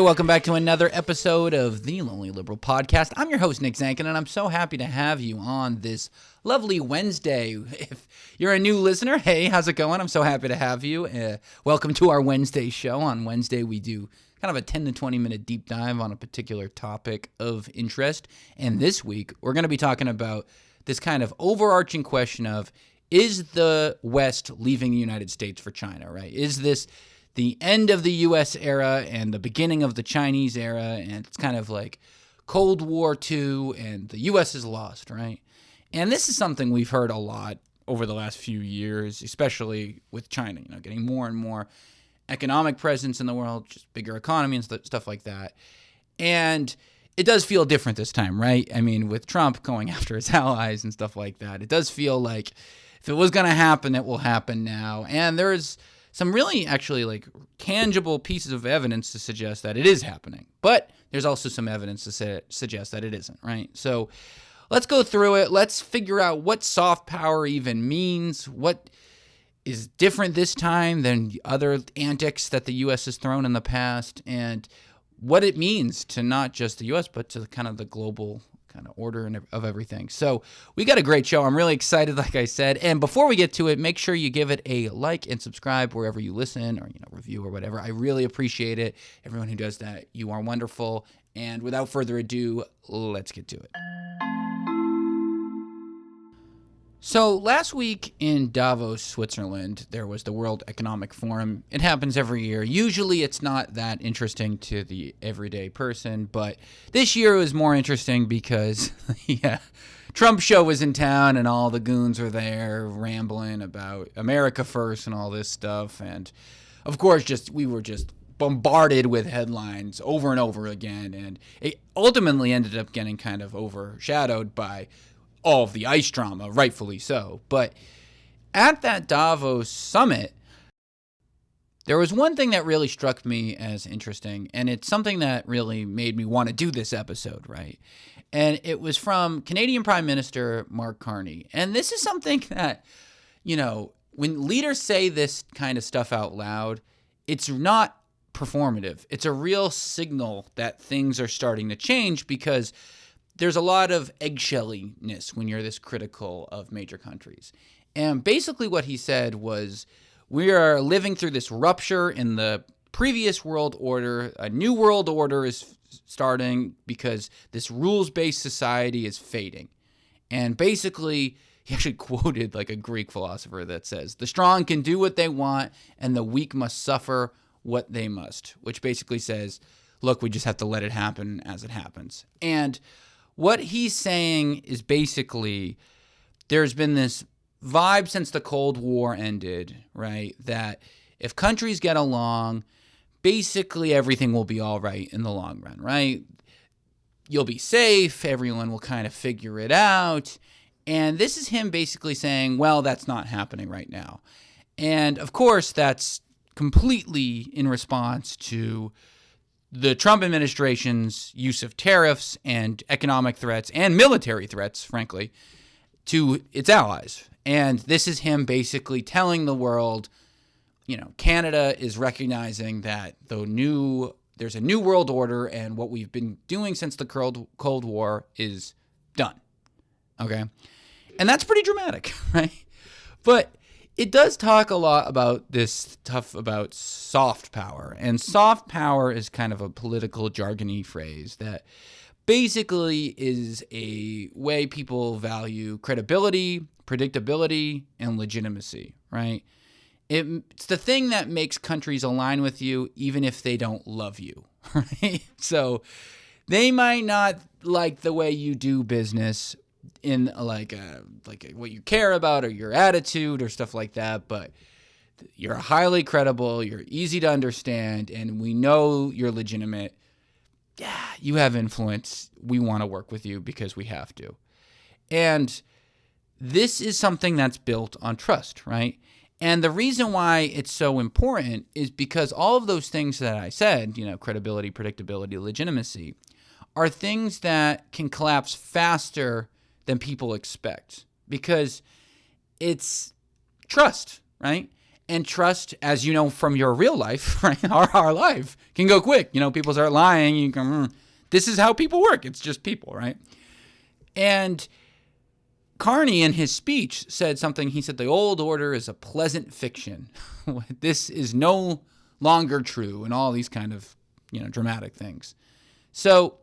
welcome back to another episode of the Lonely Liberal Podcast. I'm your host, Nick Zankin, and I'm so happy to have you on this lovely Wednesday. If you're a new listener, hey, how's it going? I'm so happy to have you. Welcome to our Wednesday show. On Wednesday, we do kind of a 10 to 20 minute deep dive on a particular topic of interest. And this week, we're going to be talking about this kind of overarching question of, is the West leaving the United States for China, right? Is this the end of the U.S. era and the beginning of the Chinese era, and it's kind of like Cold War II, and the U.S. is lost, right? And this is something we've heard a lot over the last few years, especially with China, getting more and more economic presence in the world, just bigger economy and stuff like that. And it does feel different this time, right? I mean, with Trump going after his allies and stuff like that, it does feel like if it was going to happen, it will happen now. And there's some really actually like tangible pieces of evidence to suggest that it is happening. But there's also some evidence to suggest that it isn't, right? So let's go through it. Let's figure out what soft power even means, what is different this time than other antics that the U.S. has thrown in the past, and what it means to not just the U.S., but to kind of the global kind of order of everything. So we got a great show. I'm really excited, like I said. And before we get to it, make sure you give it a like and subscribe wherever you listen or review or whatever. I really appreciate it. Everyone who does that, you are wonderful. And without further ado, let's get to it. So last week in Davos, Switzerland, there was the World Economic Forum. It happens every year. Usually it's not that interesting to the everyday person, but this year it was more interesting because Trump show was in town and all the goons were there rambling about America first and all this stuff. And of course, we were just bombarded with headlines over and over again. And it ultimately ended up getting kind of overshadowed by all of the ICE drama, rightfully so. But at that Davos summit, there was one thing that really struck me as interesting, and it's something that really made me want to do this episode, right? And it was from Canadian Prime Minister Mark Carney. And this is something that, when leaders say this kind of stuff out loud, it's not performative. It's a real signal that things are starting to change, because there's a lot of eggshelliness when you're this critical of major countries. And basically what he said was, we are living through this rupture in the previous world order. A new world order is starting because this rules-based society is fading. And basically, he actually quoted like a Greek philosopher that says, the strong can do what they want and the weak must suffer what they must, which basically says, look, we just have to let it happen as it happens. And what he's saying is basically there's been this vibe since the Cold War ended, right, that if countries get along, basically everything will be all right in the long run, right? You'll be safe. Everyone will kind of figure it out. And this is him basically saying, well, that's not happening right now. And of course, that's completely in response to the Trump administration's use of tariffs and economic threats and military threats, frankly, to its allies. And this is him basically telling the world, Canada is recognizing that there's a new world order, and what we've been doing since the Cold War is done. Okay? And that's pretty dramatic, right? But it does talk a lot about this stuff about soft power. And soft power is kind of a political jargony phrase that basically is a way people value credibility, predictability, and legitimacy, right? It's the thing that makes countries align with you even if they don't love you, right? So they might not like the way you do business in like what you care about or your attitude or stuff like that, but you're highly credible, you're easy to understand, and we know you're legitimate. Yeah, you have influence. We want to work with you because we have to. And this is something that's built on trust, right? And the reason why it's so important is because all of those things that I said, credibility, predictability, legitimacy, are things that can collapse faster than people expect, because it's trust, right? And trust, as you know from your real life, right? Our life can go quick. People start lying. You can, this is how people work. It's just people, right? And Carney, in his speech, said something. He said, the old order is a pleasant fiction. This is no longer true, and all these kind of, dramatic things. So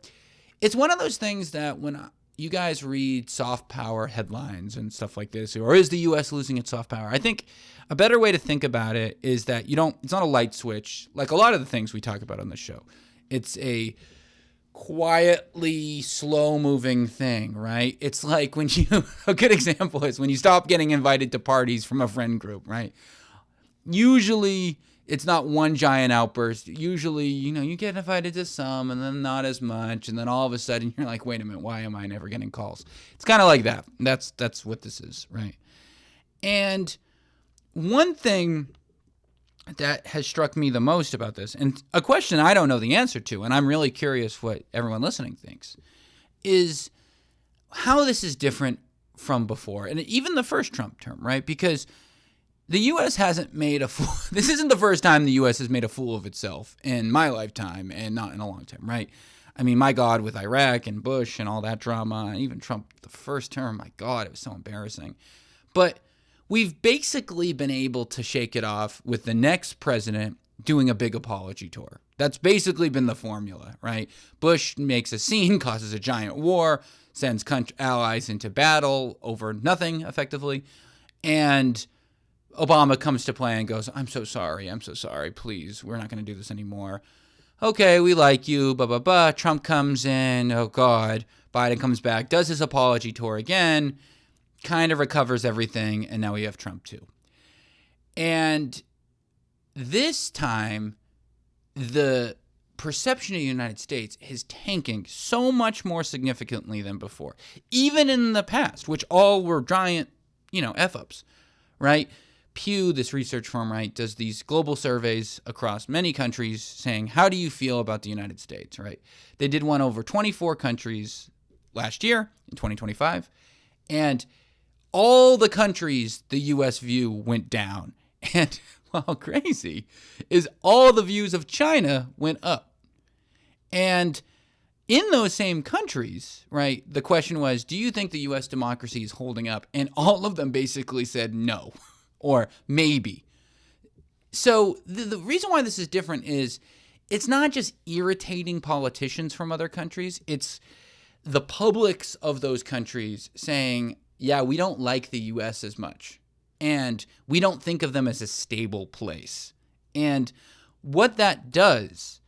it's one of those things that when you guys read soft power headlines and stuff like this, or is the U.S. losing its soft power? I think a better way to think about it is that it's not a light switch like a lot of the things we talk about on the show. It's a quietly slow-moving thing, right? It's like when a good example is when you stop getting invited to parties from a friend group, right? Usually it's not one giant outburst. Usually, you get invited to some and then not as much. And then all of a sudden you're like, wait a minute, why am I never getting calls? It's kind of like that. That's what this is, right? And one thing that has struck me the most about this, and a question I don't know the answer to, and I'm really curious what everyone listening thinks, is how this is different from before. And even the first Trump term, right? Because the U.S. hasn't made a fool. This isn't the first time the U.S. has made a fool of itself in my lifetime, and not in a long time, right? I mean, my God, with Iraq and Bush and all that drama, and even Trump the first term, my God, it was so embarrassing. But we've basically been able to shake it off with the next president doing a big apology tour. That's basically been the formula, right? Bush makes a scene, causes a giant war, sends allies into battle over nothing, effectively, and Obama comes to play and goes, I'm so sorry, please, we're not going to do this anymore. Okay, we like you, blah, blah, blah. Trump comes in, oh God. Biden comes back, does his apology tour again, kind of recovers everything, and now we have Trump too. And this time, the perception of the United States is tanking so much more significantly than before. Even in the past, which all were giant, F-ups, right? Pew, this research firm, right, does these global surveys across many countries saying, how do you feel about the United States, right? They did one over 24 countries last year in 2025, and all the countries the U.S. view went down. And, well, crazy is all the views of China went up. And in those same countries, right, the question was, do you think the U.S. democracy is holding up? And all of them basically said no. Or maybe. So the reason why this is different is it's not just irritating politicians from other countries. It's the publics of those countries saying, yeah, we don't like the U.S. as much. And we don't think of them as a stable place. And what that does,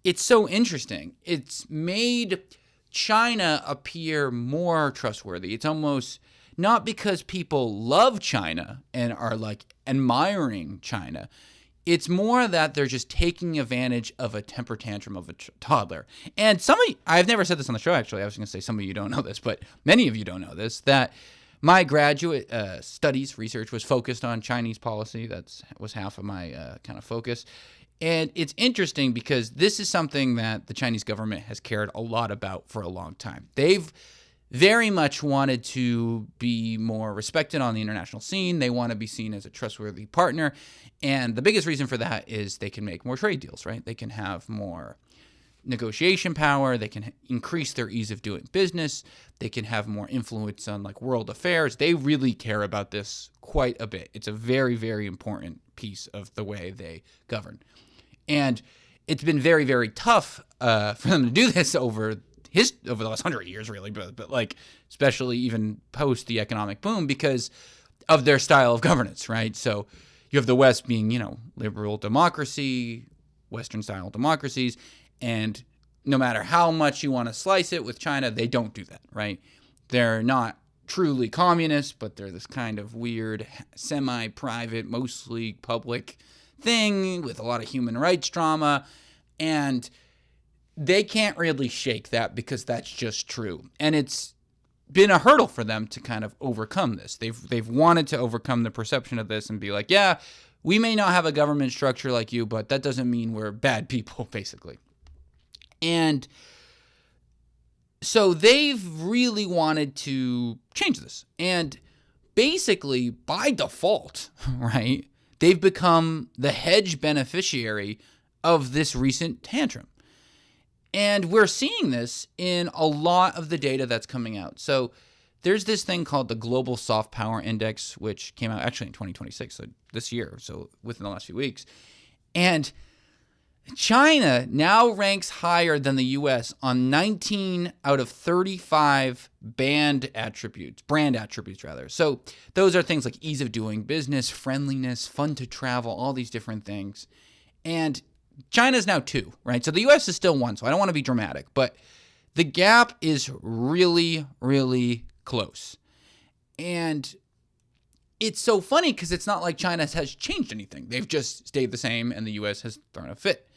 it's so interesting. It's made China appear more trustworthy. It's almost not because people love China and are like admiring China. It's more that they're just taking advantage of a temper tantrum of a toddler. And I've never said this on the show, actually. I was going to say some of you don't know this, but many of you don't know this, that my graduate studies research was focused on Chinese policy. That was half of my kind of focus. And it's interesting because this is something that the Chinese government has cared a lot about for a long time. They've very much wanted to be more respected on the international scene. They want to be seen as a trustworthy partner. And the biggest reason for that is they can make more trade deals, right? They can have more negotiation power. They can increase their ease of doing business. They can have more influence on like world affairs. They really care about this quite a bit. It's a very, very important piece of the way they govern. And it's been very, very tough for them to do this over the last 100 years, really, but like especially even post the economic boom because of their style of governance, right? So you have the West being, liberal democracy, Western style democracies, and no matter how much you want to slice it with China, they don't do that, right? They're not truly communist, but they're this kind of weird, semi-private, mostly public thing with a lot of human rights drama, and they can't really shake that because that's just true. And it's been a hurdle for them to kind of overcome this. They've wanted to overcome the perception of this and be like, yeah, we may not have a government structure like you, but that doesn't mean we're bad people, basically. And so they've really wanted to change this. And basically, by default, right, They've become the hedge beneficiary of this recent tantrum. And we're seeing this in a lot of the data that's coming out. So there's this thing called the Global Soft Power Index, which came out actually in 2026, so this year, so within the last few weeks. And China now ranks higher than the U.S. on 19 out of 35 brand attributes. So those are things like ease of doing business, friendliness, fun to travel, all these different things. And China's now 2, right? So the U.S. is still 1, so I don't want to be dramatic, but the gap is really, really close. And it's so funny because it's not like China has changed anything. They've just stayed the same, and the U.S. has thrown a fit.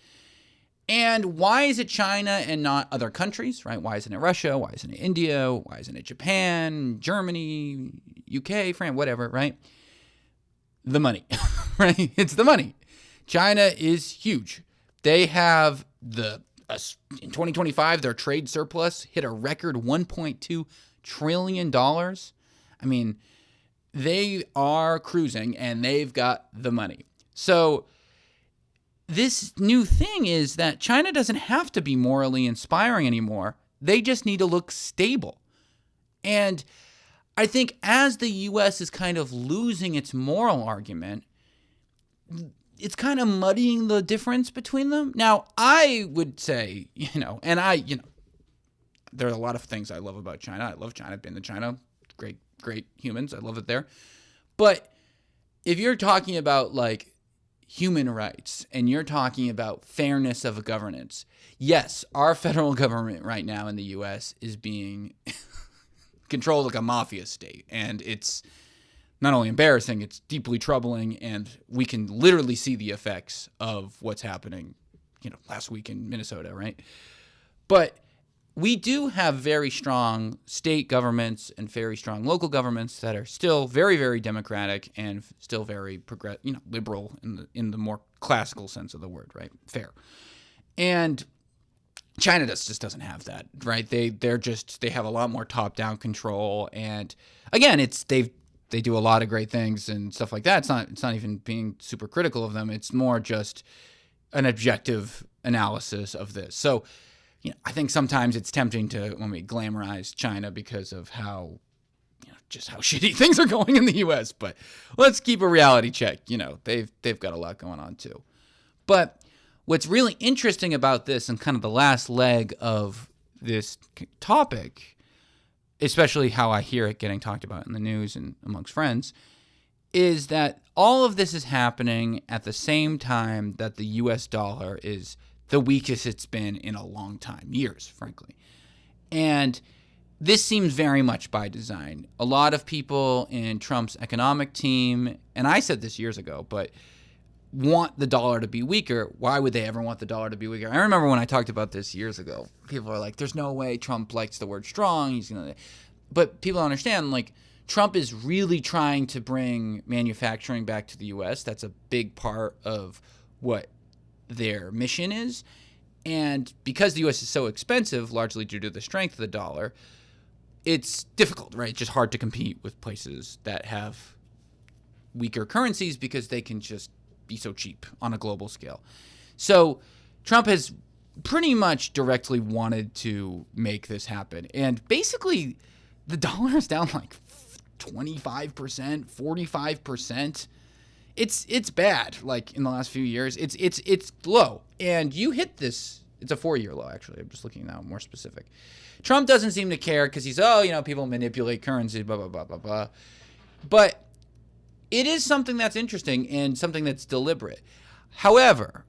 And why is it China and not other countries, right? Why isn't it Russia? Why isn't it India? Why isn't it Japan, Germany, UK, France, whatever, right? The money, right? It's the money. China is huge. They have in 2025, their trade surplus hit a record $1.2 trillion. I mean, they are cruising and they've got the money. So this new thing is that China doesn't have to be morally inspiring anymore. They just need to look stable. And I think as the U.S. is kind of losing its moral argument, it's kind of muddying the difference between them. Now, I would say, there are a lot of things I love about China. I love China. I've been to China. Great humans. I love it there. But if you're talking about like human rights and you're talking about fairness of a governance, yes, our federal government right now in the U.S. is being controlled like a mafia state. And it's not only embarrassing, it's deeply troubling. And we can literally see the effects of what's happening, last week in Minnesota, right? But we do have very strong state governments and very strong local governments that are still very, very democratic and still very liberal in the more classical sense of the word, right? Fair. And China just doesn't have that, right? They have a lot more top-down control, and again, they do a lot of great things and stuff like that. It's not even being super critical of them. It's more just an objective analysis of this. So, I think sometimes it's tempting when we glamorize China because of how shitty things are going in the U.S. But let's keep a reality check. They've got a lot going on too. But what's really interesting about this and kind of the last leg of this topic, especially how I hear it getting talked about in the news and amongst friends, is that all of this is happening at the same time that the U.S. dollar is the weakest it's been in a long time, years, frankly. And this seems very much by design. A lot of people in Trump's economic team, and I said this years ago, but want the dollar to be weaker. Why would they ever want the dollar to be weaker? I remember when I talked about this years ago, people are like, there's no way Trump likes the word strong. But people don't understand, like, Trump is really trying to bring manufacturing back to the U.S. That's a big part of what their mission is. And because the U.S. is so expensive, largely due to the strength of the dollar, it's difficult, right? It's just hard to compete with places that have weaker currencies because they can just be so cheap on a global scale. So Trump has pretty much directly wanted to make this happen. And basically, the dollar is down like 25%, 45%. It's bad. Like in the last few years, it's low. And you hit this. It's a 4-year low, actually. I'm just looking now more specific. Trump doesn't seem to care because he's, people manipulate currency, blah, blah, blah, blah, blah. But it is something that's interesting and something that's deliberate. However,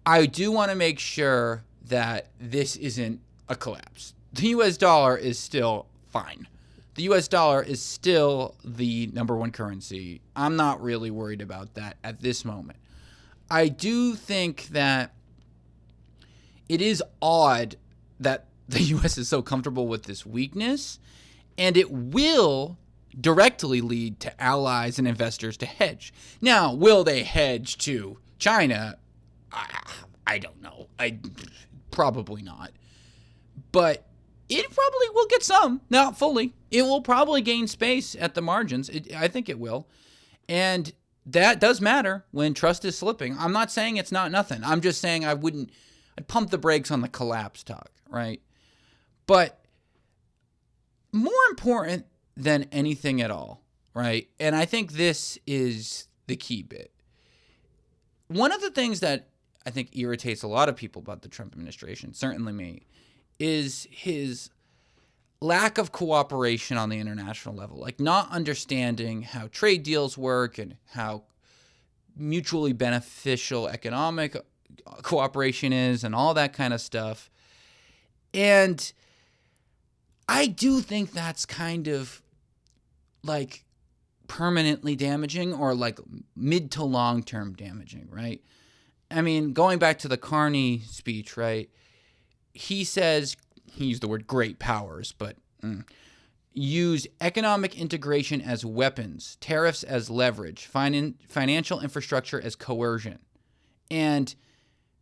I do want to make sure that this isn't a collapse. The U.S. dollar is still fine. The U.S. dollar is still the number one currency. I'm not really worried about that at this moment. I do think that it is odd that the U.S. is so comfortable with this weakness, and it will directly lead to allies and investors to hedge. Now, will they hedge to China? I don't know. Probably not. But it probably will get some, not fully. It will probably gain space at the margins. I think it will. And that does matter when trust is slipping. I'm not saying it's not nothing. I'm just saying I'd pump the brakes on the collapse talk, right? But more important than anything at all, right? And I think this is the key bit. One of the things that I think irritates a lot of people about the Trump administration, certainly me, is his lack of cooperation on the international level, like not understanding how trade deals work and how mutually beneficial economic cooperation is and all that kind of stuff. And I do think that's kind of like permanently damaging or like mid to long term damaging, right? I mean, going back to the Carney speech, right? He says, he used the word great powers, but use economic integration as weapons, tariffs as leverage, financial infrastructure as coercion. And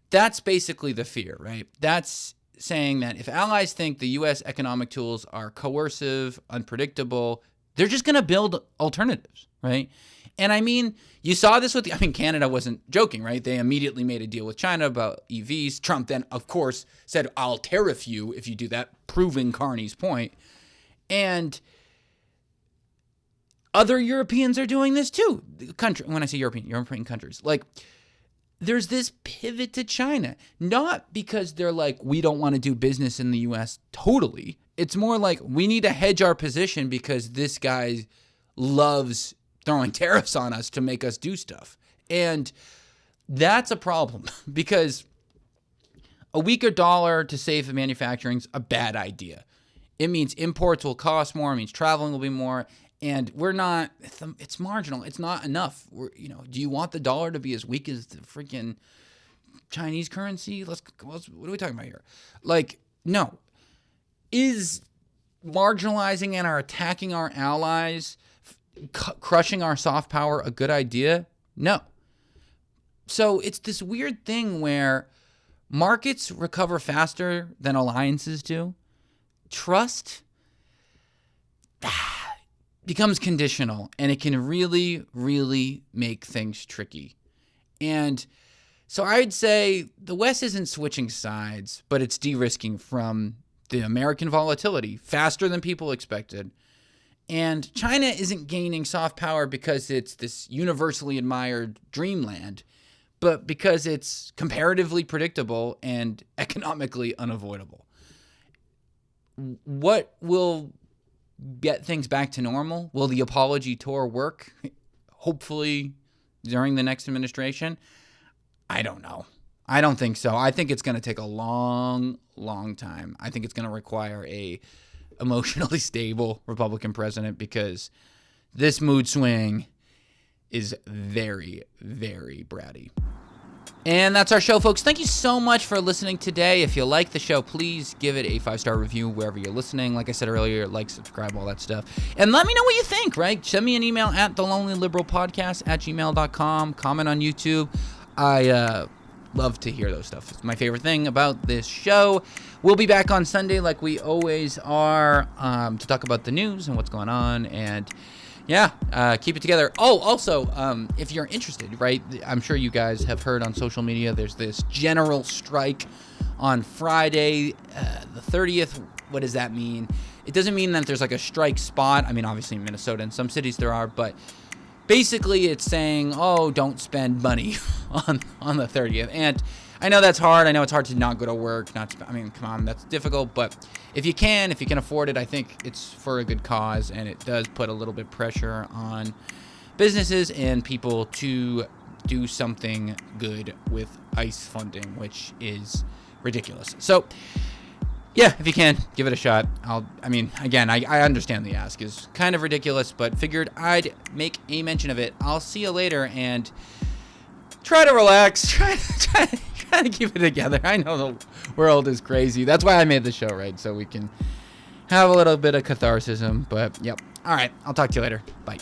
that's basically the fear, right? That's saying that if allies think the U.S. economic tools are coercive, unpredictable, they're just going to build alternatives, right? And I mean, you saw this with Canada wasn't joking, right? They immediately made a deal with China about EVs. Trump then, of course, said, I'll tariff you if you do that, proving Carney's point. And other Europeans are doing this too. When I say European countries, like there's this pivot to China, not because they're like, we don't want to do business in the U.S. totally. It's more like we need to hedge our position because this guy loves throwing tariffs on us to make us do stuff. And that's a problem because a weaker dollar to save manufacturing is a bad idea. It means imports will cost more. It means traveling will be more. And we're not, it's marginal. It's not enough. Do you want the dollar to be as weak as the freaking Chinese currency? What are we talking about here? Like, no. Is marginalizing and attacking our allies, crushing our soft power a good idea? No. So it's this weird thing where markets recover faster than alliances do. Trust becomes conditional, and it can really, really make things tricky. And so I'd say the West isn't switching sides, but it's de-risking from the American volatility faster than people expected. And China isn't gaining soft power because it's this universally admired dreamland, but because it's comparatively predictable and economically unavoidable. What will get things back to normal? Will the apology tour work? Hopefully during the next administration? I don't know. I don't think so. I think it's going to take a long, long time. I think it's going to require a emotionally stable Republican president because this mood swing is very, very bratty. And that's our show, folks. Thank you so much for listening today. If you like the show, please give it a 5-star review wherever you're listening. Like I said earlier, like, subscribe, all that stuff. And let me know what you think, right? Send me an email at thelonelyliberalpodcast@gmail.com. Comment on YouTube. I love to hear those stuff. It's my favorite thing about this show. We'll be back on Sunday like we always are to talk about the news and what's going on. And yeah, keep it together. Oh, also, if you're interested, right, I'm sure you guys have heard on social media, there's this general strike on Friday, the 30th. What does that mean? It doesn't mean that there's like a strike spot. I mean, obviously in Minnesota and some cities there are, but basically it's saying, oh, don't spend money on the 30th. And I know that's hard. I know it's hard to not go to work. Come on, that's difficult. But if you can afford it, I think it's for a good cause. And it does put a little bit pressure on businesses and people to do something good with ICE funding, which is ridiculous. So, yeah, if you can, give it a shot. I understand the ask is kind of ridiculous, but figured I'd make a mention of it. I'll see you later and try to relax. Try to keep it together. I know the world is crazy. That's why I made the show, right? So we can have a little bit of catharsis. But, yep. All right. I'll talk to you later. Bye.